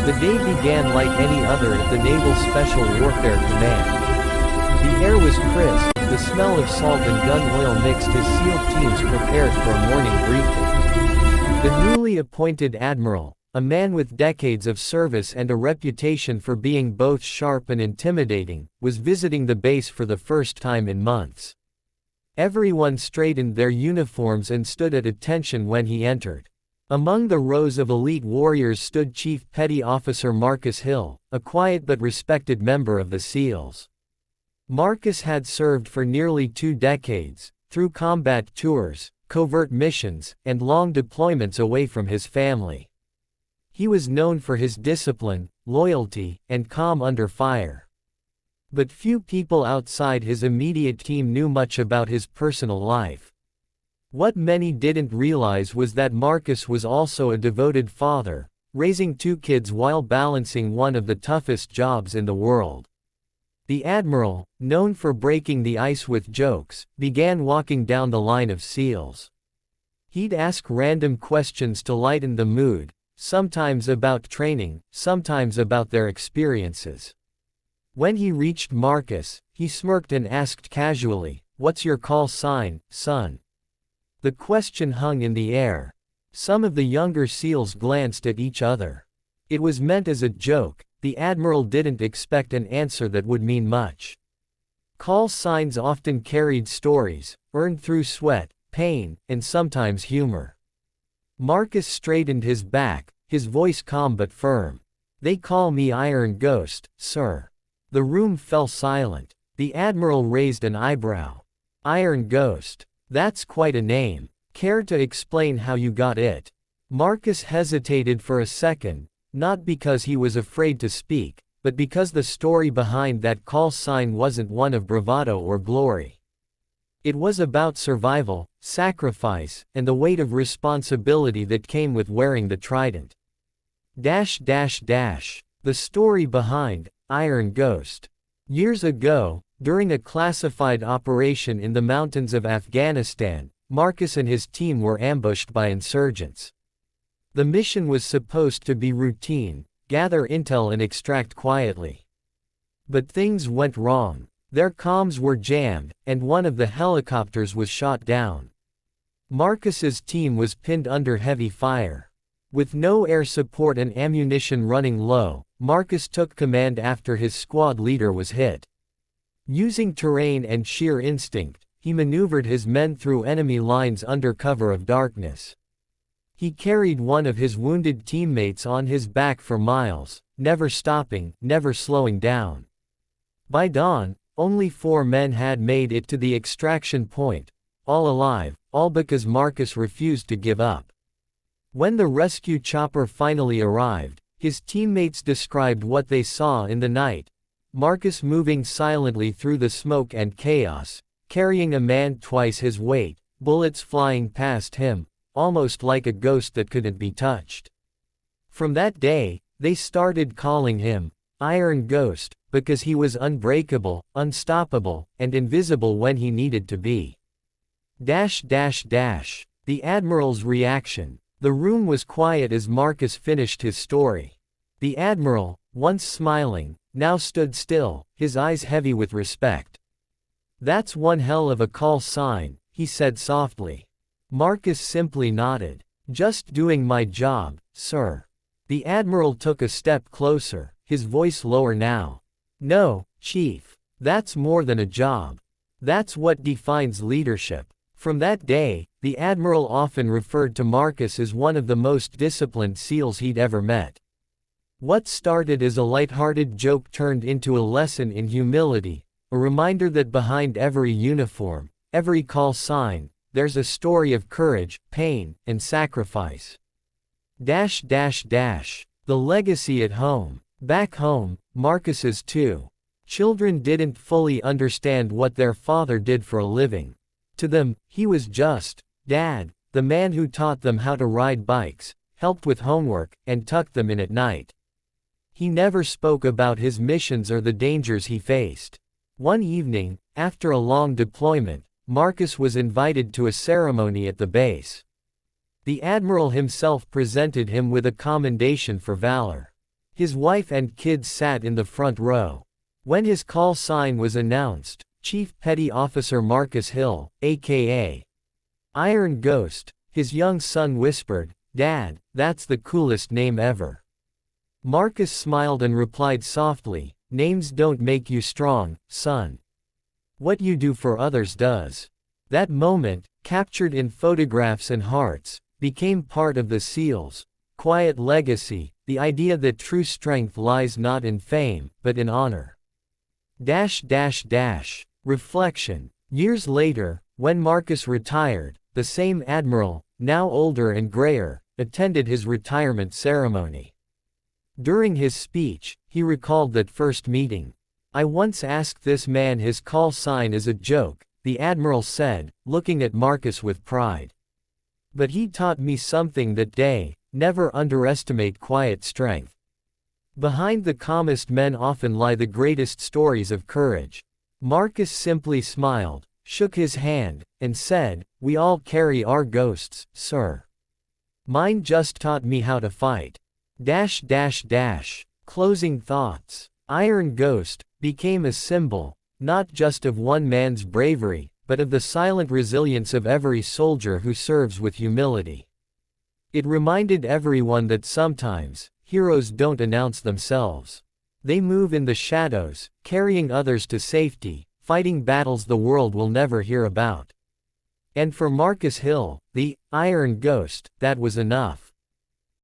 The day began like any other at the Naval Special Warfare Command. The air was crisp, the smell of salt and gun oil mixed as SEAL teams prepared for a morning briefing. The newly appointed Admiral, a man with decades of service and a reputation for being both sharp and intimidating, was visiting the base for the first time in months. Everyone straightened their uniforms and stood at attention when he entered. Among the rows of elite warriors stood Chief Petty Officer Marcus Hill, a quiet but respected member of the SEALs. Marcus had served for nearly 2 decades, through combat tours, covert missions, and long deployments away from his family. He was known for his discipline, loyalty, and calm under fire. But few people outside his immediate team knew much about his personal life. What many didn't realize was that Marcus was also a devoted father, raising 2 kids while balancing one of the toughest jobs in the world. The Admiral, known for breaking the ice with jokes, began walking down the line of SEALs. He'd ask random questions to lighten the mood, sometimes about training, sometimes about their experiences. When he reached Marcus, he smirked and asked casually, "What's your call sign, son?" The question hung in the air. Some of the younger SEALs glanced at each other. It was meant as a joke. The Admiral didn't expect an answer that would mean much. Call signs often carried stories, earned through sweat, pain, and sometimes humor. Marcus straightened his back, his voice calm but firm. "They call me Iron Ghost, sir." The room fell silent. The Admiral raised an eyebrow. "Iron Ghost. That's quite a name. Care to explain how you got it?" Marcus hesitated for a second, not because he was afraid to speak, but because the story behind that call sign wasn't one of bravado or glory. It was about survival, sacrifice, and the weight of responsibility that came with wearing the trident. The story behind Iron Ghost. Years ago, during a classified operation in the mountains of Afghanistan, Marcus and his team were ambushed by insurgents. The mission was supposed to be routine, gather intel and extract quietly. But things went wrong. Their comms were jammed, and one of the helicopters was shot down. Marcus's team was pinned under heavy fire. With no air support and ammunition running low, Marcus took command after his squad leader was hit. Using terrain and sheer instinct, he maneuvered his men through enemy lines under cover of darkness. He carried one of his wounded teammates on his back for miles, never stopping, never slowing down. By dawn, only 4 men had made it to the extraction point, all alive, all because Marcus refused to give up. When the rescue chopper finally arrived, his teammates described what they saw in the night: Marcus moving silently through the smoke and chaos, carrying a man twice his weight, bullets flying past him, almost like a ghost that couldn't be touched. From that day, they started calling him Iron Ghost, because he was unbreakable, unstoppable, and invisible when he needed to be. The Admiral's reaction. The room was quiet as Marcus finished his story. The Admiral, once smiling, now stood still, his eyes heavy with respect. "That's one hell of a call sign," he said softly. Marcus simply nodded. "Just doing my job, sir." The Admiral took a step closer, his voice lower now. "No, Chief. That's more than a job. That's what defines leadership." From that day, the Admiral often referred to Marcus as one of the most disciplined SEALs he'd ever met. What started as a light-hearted joke turned into a lesson in humility, a reminder that behind every uniform, every call sign, there's a story of courage, pain, and sacrifice. The legacy at home. Back home, Marcus's 2 children didn't fully understand what their father did for a living. To them, he was just Dad, the man who taught them how to ride bikes, helped with homework, and tucked them in at night. He never spoke about his missions or the dangers he faced. One evening, after a long deployment, Marcus was invited to a ceremony at the base. The Admiral himself presented him with a commendation for valor. His wife and kids sat in the front row. When his call sign was announced, Chief Petty Officer Marcus Hill, aka Iron Ghost, his young son whispered, "Dad, that's the coolest name ever." Marcus smiled and replied softly, "Names don't make you strong, son. What you do for others does." That moment, captured in photographs and hearts, became part of the SEALs' quiet legacy, the idea that true strength lies not in fame, but in honor. Reflection. Years later, when Marcus retired, the same admiral, now older and grayer, attended his retirement ceremony. During his speech, he recalled that first meeting. "I once asked this man his call sign as a joke," the admiral said, looking at Marcus with pride. "But he taught me something that day: never underestimate quiet strength. Behind the calmest men often lie the greatest stories of courage." Marcus simply smiled, shook his hand, and said, "We all carry our ghosts, sir. Mine just taught me how to fight." Closing thoughts. Iron Ghost became a symbol, not just of one man's bravery, but of the silent resilience of every soldier who serves with humility. It reminded everyone that sometimes, heroes don't announce themselves. They move in the shadows, carrying others to safety, fighting battles the world will never hear about. And for Marcus Hill, the Iron Ghost, that was enough.